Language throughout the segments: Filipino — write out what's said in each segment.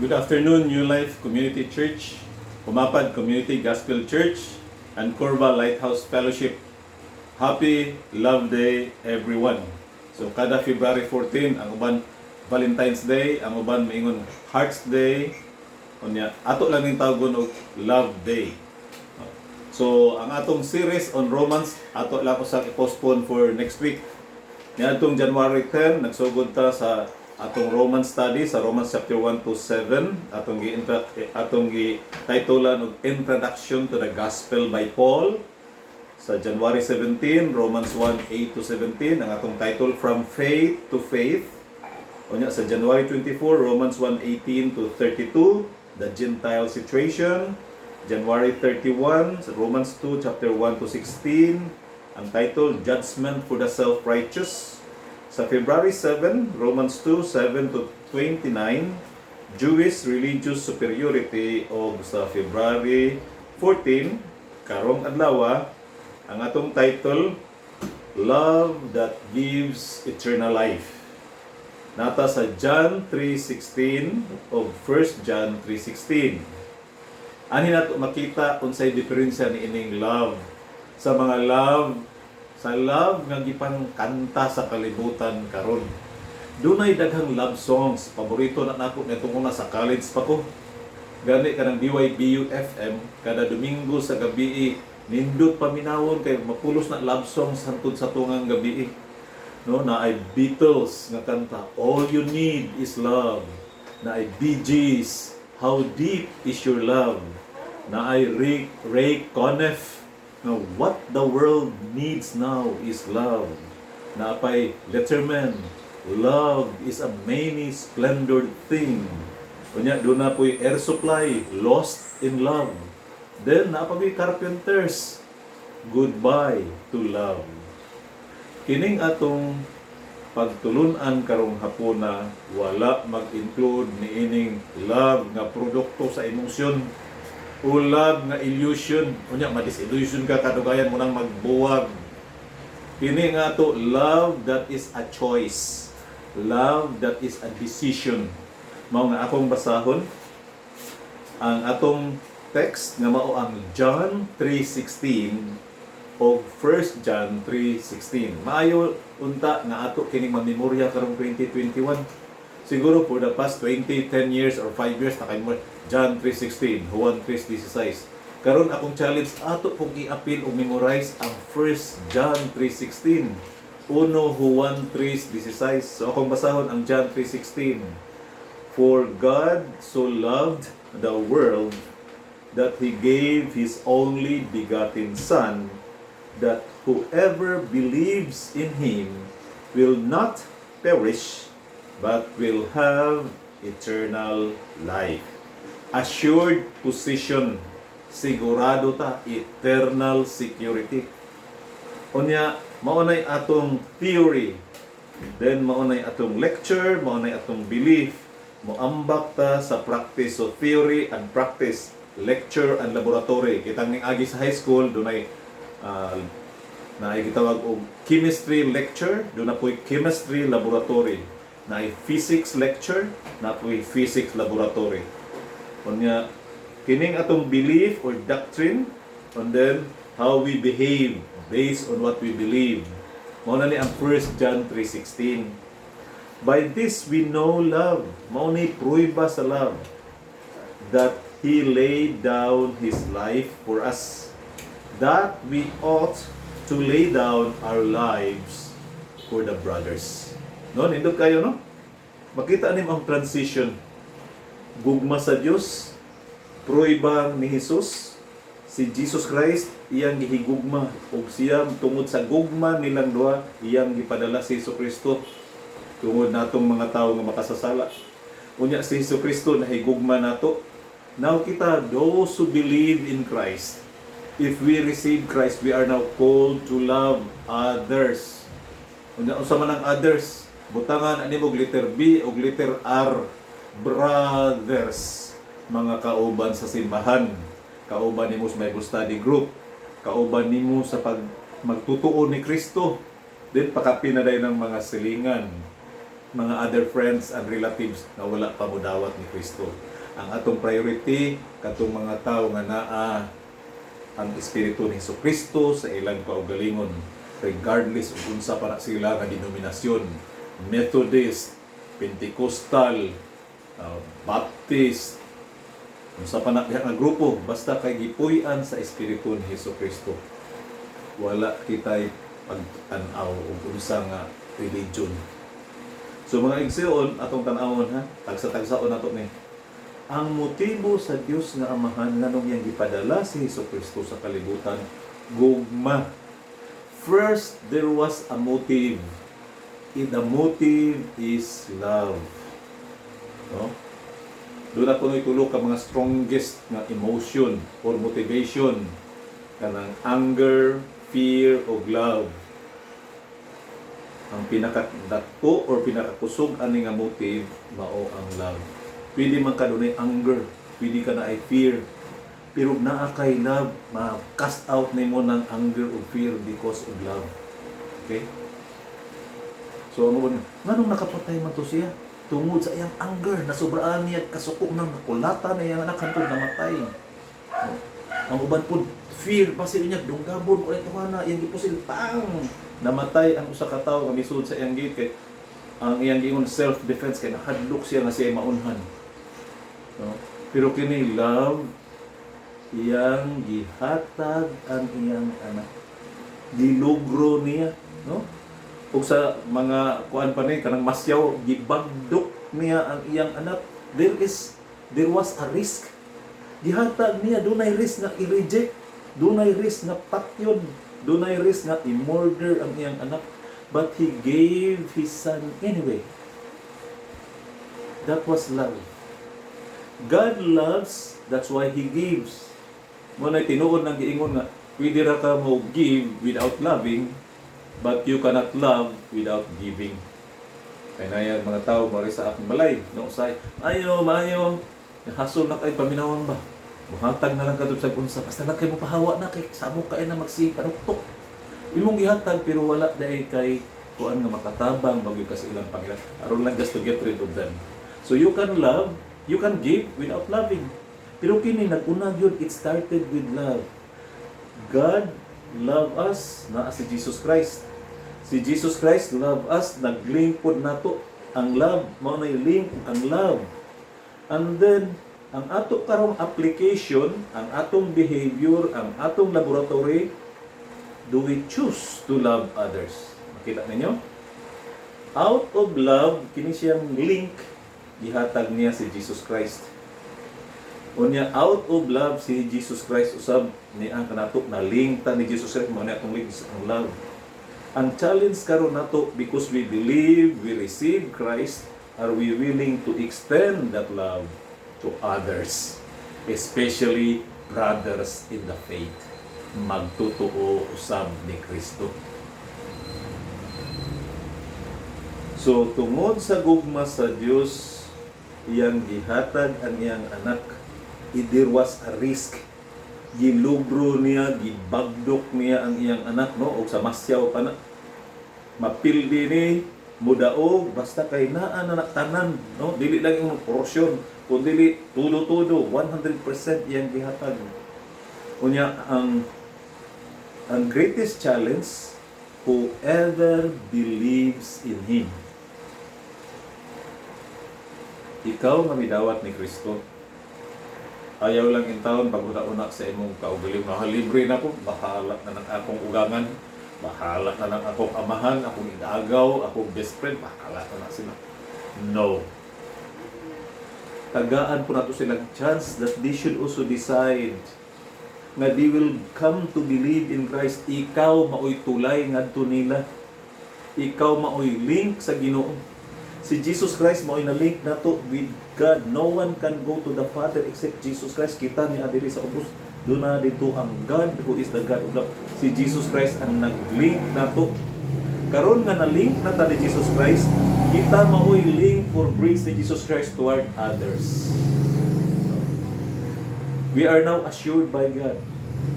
Good afternoon, New Life Community Church, Pumapad Community Gospel Church, and Corba Lighthouse Fellowship. Happy Love Day, everyone. So, kada February 14, ang uban Valentine's Day, ang uban maingon Hearts Day, unya ato lang ning tawgon og Love Day. So, ang atong series on Romans, ato lang usang i-postpone for next week. Niadtong January 10, nagsugod ta sa atong Roman study sa Romans chapter 1 to 7, atong gi-titulan og Introduction to the Gospel by Paul. Sa January 17, Romans 1:8 to 17, ang atong title From Faith to Faith. Unya sa January 24, Romans 1:18 to 32, the Gentile situation. January 31, Romans 2 chapter 1 to 16, ang title Judgment for the Self-Righteous. Sa February 7, Romans 2, 7 to 29, Jewish Religious Superiority. O sa February 14, karong adlaw, ang atong title, Love That Gives Eternal Life. Nata sa John 3:16 o 1 John 3:16. Ani nato makita unsay diferensya ni ining love sa mga love nga gipang kanta sa kalibutan karon. Dunay daghang love songs, paborito na nako nitong una sa college pa ko. Gani kanang BYBU FM kada Domingo sa gabi nindot paminawon kay mapulos na love songs hangtod sa tungang gabi. No, na ay Beatles nga kanta, All You Need Is Love. Na ay Bee Gees, How Deep Is Your Love. Na ay Ray Conniff, no, What the World Needs Now Is Love. Na ay Letterman, Love is a Many Splendored Thing. Kunya doon na po'y Air Supply, Lost in Love. Then na pa Carpenters, Goodbye to Love. Kining atong pagtulunan karong hapuna, wala mag-include ni ining love nga produkto sa emosyon o love nga illusion. Unya ma-disillusion ka kadugayan mo nang magbuwag. Kini nga to love that is a choice. Love that is a decision. Mao nga akong basahon ang atong text nga mao ang John 3:16 o 1 John 3:16. Maayo unta nga ato kining mamemorya karong 2021. Siguro for the past 10 years or 5 years na kay John 3:16, Juan 3:16. Karon akong challenge ato pong i-appeal o memorize ang 1 John 3:16. 1 Juan 3:16. So akong basahon ang John 3:16. For God so loved the world that He gave His only begotten Son, that whoever believes in Him will not perish, but will have eternal life. Assured position, sigurado ta, eternal security. Unya, maunay atong theory, then maunay atong lecture, maunay atong belief, moambak ta sa practice. So theory and practice, lecture and laboratory. Kitang ning agi sa high school, dunay na ay gitawag og chemistry lecture, doon na po'y chemistry laboratory. Na ay physics lecture, na po'y physics laboratory. Kunya, kining atong belief or doctrine, and then how we behave based on what we believe. Mao na ni ang 1 John 3:16. By this we know love. Mao ni prueba sa love, that He laid down His life for us, that we ought to lay down our lives for the brothers. No, nindot kayo, no? Makita ni ang transition. Gugma sa Dios, prueba ni Jesus, si Jesus Christ, iyang gihigugma, ug siya tungod sa gugma nilang duha, iyang gipadala si Hesus Kristo tungod natong mga tawo nga makasasala. Unya si Hesus Kristo nahigugma nato. Now kita, those who believe in Christ, if we receive Christ, we are now called to love others. Unsa man ang others? Butangan ani mo letter B o letter R. Brothers, mga kauban sa simbahan, kauban nimo sa Bible study group, kauban nimo sa pag magtutuo ni Kristo, din pakapinaday ng mga silingan. mga other friends and relatives na wala pa modawat ni Kristo. Ang atong priority katong mga tao nga naa ang Espiritu ni Hesus Kristo sa ilang kaugalingon, regardless kung unsa para sila nga denominasyon, Methodist, Pentecostal, Baptist, unsa pa na nga grupo, basta kay gipuy-an sa Espiritu ni Hesus Kristo. Wala kitay pag-tanaw o unsa nga religion. So mga igsoon, atong tan-awon ha, tagsa-tagsaon nato ni. Ang motibo sa Dios nga Amahan nganong yang gipadala si Hesus Kristo sa kalibutan, gugma. First, there was a motive. The motive is love. No? Doon na punoy tulo ka mga strongest nga emotion or motivation kanang anger, fear, o love. Ang pinakadako or pinakakusog ani nga motive mao ang love. Pwede man ka dunay anger, pwede ka na ay fear, pero naa kay love, ma-cast out nimo ng anger o fear because of love. Okay? So ano ba? Nganong nakapatay man to siya? Tungod sa iyang anger, nasubraan niya kasuko ng nakulata na iyang anak hantod namatay. Ang uban po fear basi niya dunggabon ko ito na iyang gipusil pang namatay ang usa ka tawo nga misud sa iyang gate kay ang iyang giingon self defense kay nahadlok siya nga siya maunhan. No? Pero kini love iyang gihatag ang iyang anak. Dilugro niya, no? Ug sa mga kuan pa ni kanang masyaw gibagdok niya ang iyang anak. There was a risk. Gihatag niya dunay risk nga i-reject, dunay risk nga patyon, dunay risk nga i-murder ang iyang anak, but he gave his son anyway. That was love. God loves, that's why he gives. Mo na tinuod nang giingon nga pwede ra ka mo give without loving, but you cannot love without giving. Kaya na yan mga tao mari sa akong balay, no say, ayo maayo hasol na kay paminawang ba. Muhatag na lang kadto sa unsa basta na kay mo pahawa na kay samo kay na magsikanuktok. Imong gihatag pero wala dai kay kuan nga makatabang bagyo ka sa ilang Panginoon. Aron lang just to get rid of them. So you can love, you can give without loving. Pero kini nag-una gyud, it started with love. God love us na si Jesus Christ. Si Jesus Christ love us, nag-link po nato ang love, mao na link ang love. And then ang ato karong application, ang atong behavior, ang atong laboratory, do we choose to love others? Makita ninyo? Out of love, kini siyang link, gihatag niya si Jesus Christ. Unya, out of love, si Jesus Christ usab ni ang kanato na link ta ni Jesus Christ, mao ni atong link ang love. Ang challenge karon nato, because we believe, we receive Christ, are we willing to extend that love to others, especially brothers in the faith, magtutuo usab ni Kristo. So tungod sa gugma sa Dios, iyang gihatag ang iyang anak, there was a risk. Gilubro niya, gibagdok niya ang iyang anak, no? O sa masyaw pa na mapildi ni mudaog basta kay naa na tanan, no? Dili lang yung porsyon, kundi tudo 100% iyang gihatag. Unya ang greatest challenge, whoever believes in Him. Ikaw nga midawat ni Kristo, ayaw lang in taon pag-una sa imong kaugaling na libre na ko, bahala na ng akong ugangan, bahala na ng akong amahan, akong inagaw, akong best friend, bahala na sila. No. Tagaan po nato silang chance that they should also decide na they will come to believe in Christ. Ikaw maoy tulay ngadto nila. Ikaw maoy link sa Ginoo. Si Jesus Christ maoy na link nato with God. No one can go to the Father except Jesus Christ. Kita niya diri sa ubos. Doon na dito ang God who is the God of love. Si Jesus Christ ang nag-link nato. Karon nga na-link na ta ni Jesus Christ, kita maoy link for brings ni Jesus Christ toward others. We are now assured by God,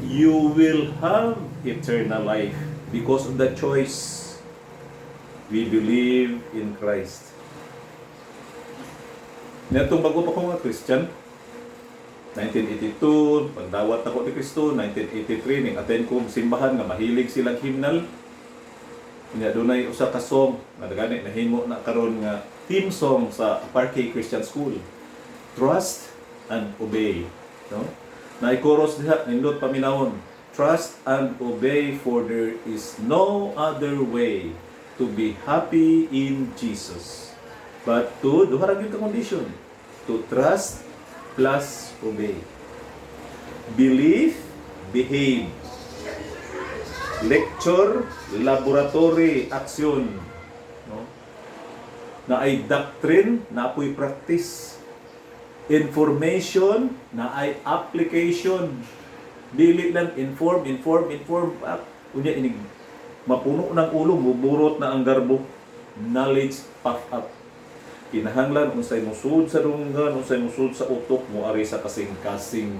you will have eternal life because of the choice. We believe in Christ. Nitong bago pa ko nga Christian, 1982, pagdawat ako ni Kristo, 1983, ning attend ko simbahan nga mahilig silang hymnal. Nya dunay usa ka song nga gani nahimo na karon nga theme song sa Parque Christian School. Trust and obey, no? Na chorus diha nindot paminawon. Trust and obey, for there is no other way to be happy in Jesus but to duha ra gyud ka condition, to trust plus obey. Believe, behave. Lecture, laboratory, action. No? Na ay doctrine, na apoy practice. Information, na ay application. Dili lang inform. Unya inig mapuno ng ulo, buburot na ang garbo. Knowledge puff up. Kinahanglan unsay musud sa dunggan, unsay musud sa utok mo ari sa kasing-kasing.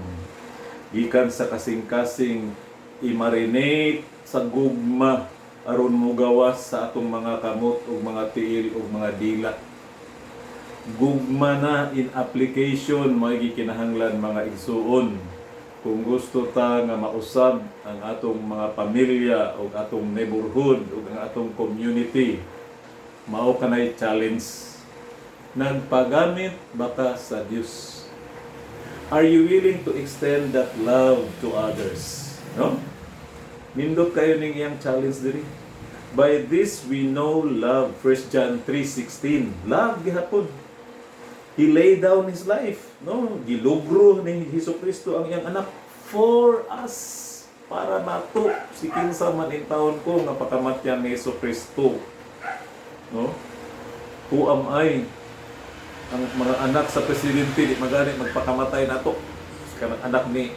Gikan sa kasing-kasing i-marinate sa gugma aron mo gawas sa atong mga kamot ug mga tiil ug mga dila. Gugma na in application may kinahanglan mga igsuon. Kung gusto ta nga mausab ang atong mga pamilya ug atong neighborhood ug ang atong community, mao kanay challenge. Nagpagamit baka sa Dios. Are you willing to extend that love to others? No? Nindot kayo ning iyang challenge diri. By this we know love. 1 John 3:16. Love gihapon. He laid down his life, no? Gilugro ni Hesukristo ang iyang anak for us, para mato si kinsa man in taon ko nga pakamatyan ni Hesukristo. No? Who am I? Ang mga anak sa presidente di magani magpakamatay nato. Kanang anak ni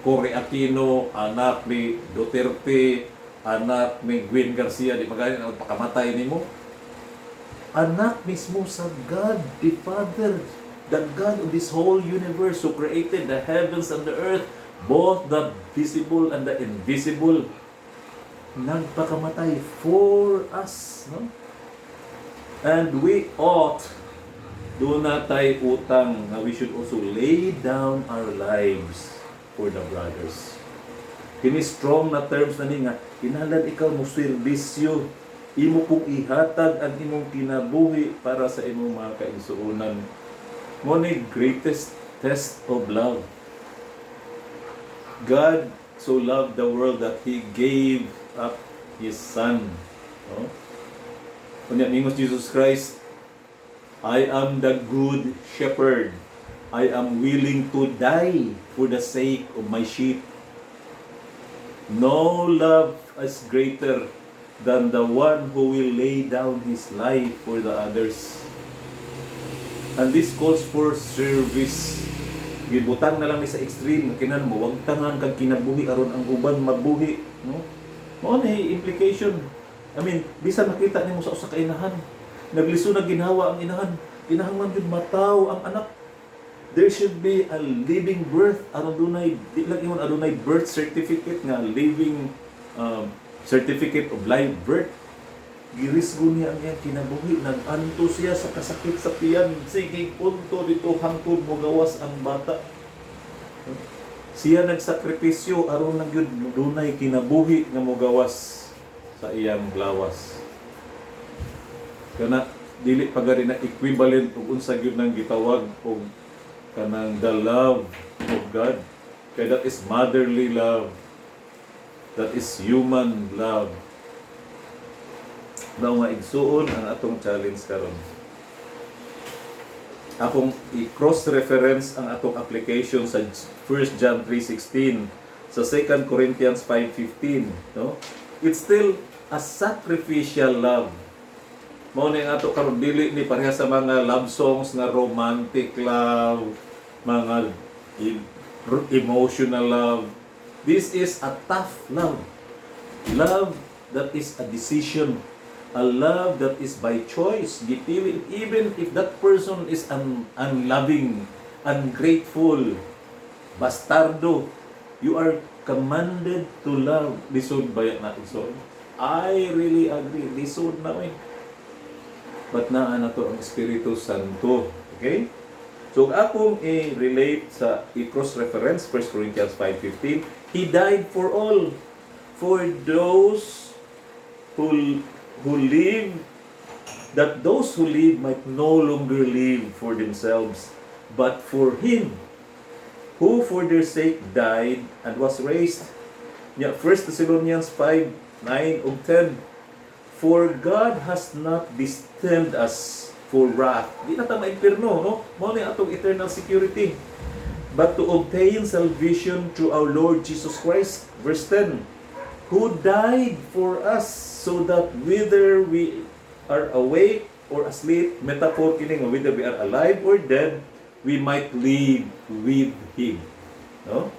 Cory Aquino, anak ni Duterte, anak ni Gwen Garcia di magani magpakamatay nimo. Anak mismo sa God, the Father, the God of this whole universe who created the heavens and the earth, both the visible and the invisible, nagpakamatay for us, no? And we ought, doon na tayo utang na we should also lay down our lives for the brothers. Kini strong na terms na ni nga, kinahanglan ikaw mo serbisyo, imo kong ihatag ang imong kinabuhi para sa imong mga kaigsuonan. Mo ni greatest test of love. God so loved the world that He gave up His Son. No? Kunya mingos Jesus Christ, I am the good shepherd. I am willing to die for the sake of my sheep. No love is greater than the one who will lay down his life for the others. And this calls for service. Gibutang na lang ni sa extreme, kinan mo, wag tangan kag kinabuhi aron ang uban mabuhi, no? Mao ni implication. I mean, bisan makita nimo sa usa ka inahan, nagliso na ginhawa ang inahan, kinahanglan gyud mataw ang anak. There should be a living birth, aron dunay di lang ingon adunay birth certificate nga living certificate of live birth. Girisgo niya ang iyang kinabuhi, nag-anto siya sa kasakit sa tiyan, sige punto dito hangtod mo gawas ang bata. Siya nagsakripisyo aron lang gyud dunay kinabuhi nga mo gawas sa iyang lawas. Kana dili pagari na equivalent ug unsa gyud nang gitawag og kanang the love of God. Kaya that is motherly love. That is human love. Daw nga igsuon ang atong challenge karon. Akong i-cross-reference ang atong application sa 1 John 3:16, sa 2 Corinthians 5:15, no? It's still a sacrificial love. Mao ni ato karon dili ni pareha sa mga love songs na romantic love, mga emotional love. This is a tough love. Love that is a decision. A love that is by choice. Gipili, even if that person is unloving, ungrateful, bastardo, you are commanded to love. Lisod ba yan natin? So, I really agree. Lisod na But naan na to ang Espiritu Santo. Okay? So akong i-relate sa i-cross-reference 1 Corinthians 5:15, He died for all, for those who live, that those who live might no longer live for themselves, but for Him, who for their sake died and was raised. Yeah, 1 Thessalonians 5:9 ug 10. For God has not destined us for wrath. Di na ta maimperno, no? Mao ni atong eternal security. But to obtain salvation through our Lord Jesus Christ. Verse 10. Who died for us, so that whether we are awake or asleep, metaphor kini nga whether we are alive or dead, we might live with Him. No?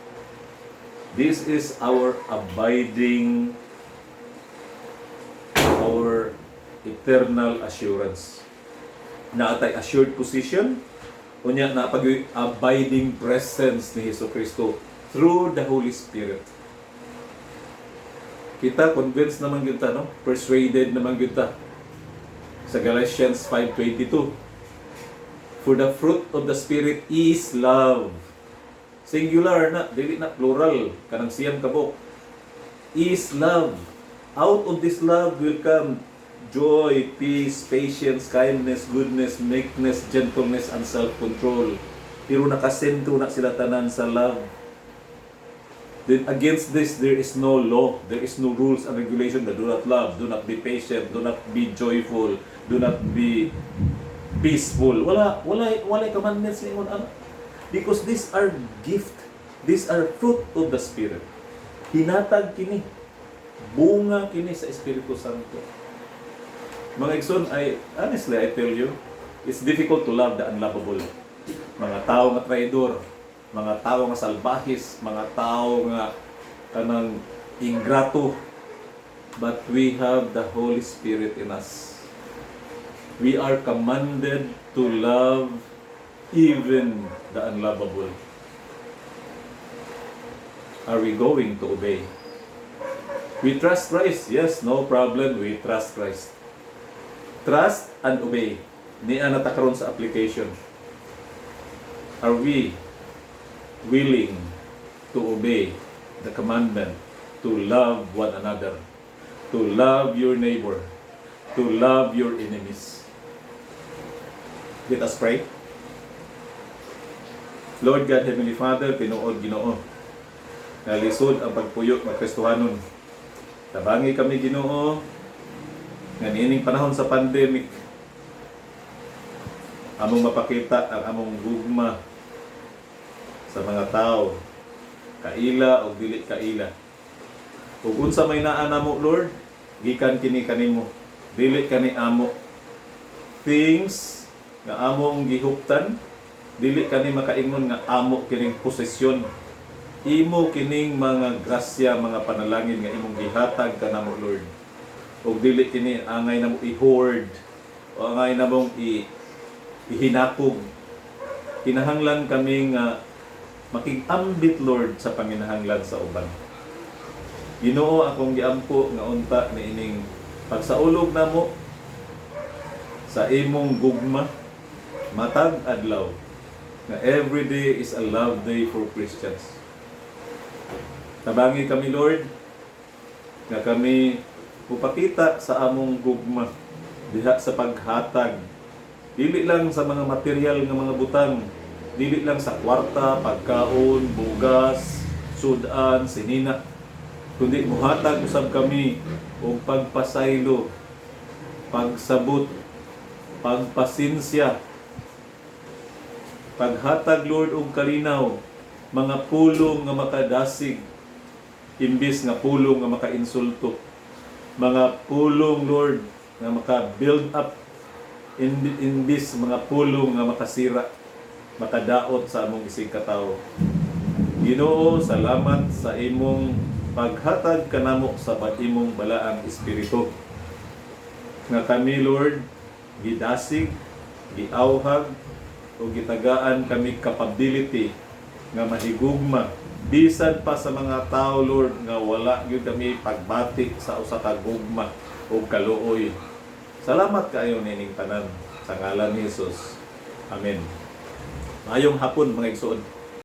This is our abiding, our eternal assurance. Naatay assured position, unya na pag-abiding presence ni Hesus Kristo through the Holy Spirit. Kita convinced naman gyud ta, no? Persuaded naman gyud ta. Sa Galatians 5:22. For the fruit of the Spirit is love. Singular na, dili na plural, kanang siyam kabok. Is love. Out of this love will come joy, peace, patience, kindness, goodness, meekness, gentleness, and self-control. Pero nakasentro na sila tanan sa love. Then against this, there is no law. There is no rules and regulation that do not love, do not be patient, do not be joyful, do not be peaceful. Wala commandments ni ano. Because these are gift. These are fruit of the Spirit. Hinatag kini. Bunga kini sa Espiritu Santo. Mga igsoon, honestly, I tell you, it's difficult to love the unlovable. Mga tao nga traidor, mga tao nga salbahis, mga tao nga kanang ingrato. But we have the Holy Spirit in us. We are commanded to love even the unlovable. Are we going to obey? We trust Christ. Yes, no problem. We trust Christ. Trust and obey. Niya natakaroon sa application. Are we willing to obey the commandment to love one another, to love your neighbor, to love your enemies? Let us pray. Lord God, Heavenly Father, tinuod Ginoo, nga lisod ang pagpuyo ng Kristohanon. Tabangi kami Ginoo, nga niining panahon sa pandemic, among mapakita ang among gugma sa mga tao, kaila o dili kaila. Ug unsa may naa namo, Lord, gikan kini kanimo, dili kani amo. Things nga among gihuptan, dili kani makaingon nga amo kining posesyon. Imo kining mga grasya, mga panalangin nga imong gihatag kanamo, Lord. Ug dili kini angay namo i-hoard o angay namong ihinakog. Kinahanglan kami nga makig-ambit, Lord, sa panginahanglan sa uban. Ginoo, akong giampo nga unta ni ining pagsaulog namo sa imong gugma matag adlaw nga every day is a love day for Christians. Tabangi kami, Lord, nga kami upakita sa among gugma diha sa paghatag, dili lang sa mga material nga mga butang, dili lang sa kwarta, pagkaon, bugas, sudan, sinina, kundi muhatag usab kami og pagpasaylo, pagsabot, pagpasinsya, paghatag, Lord, og kalinaw, mga pulong nga makadasig imbis nga pulong nga makainsulto, mga pulong, Lord, nga maka-build up imbis mga pulong nga makasira, makadaot sa among isig katawo. Ginoo, salamat sa imong paghatag kanamo sa imong balaang espiritu. Nga kami, Lord, gidasig, giawhag, o gitagaan kami capability nga mahigugma bisan pa sa mga tao, Lord, nga wala gyud kami pagbati sa usa ka gugma o kaluoy. Salamat kaayo nining tanan sa ngalan ni Jesus. Amen. Maayong hapon mga igsoon.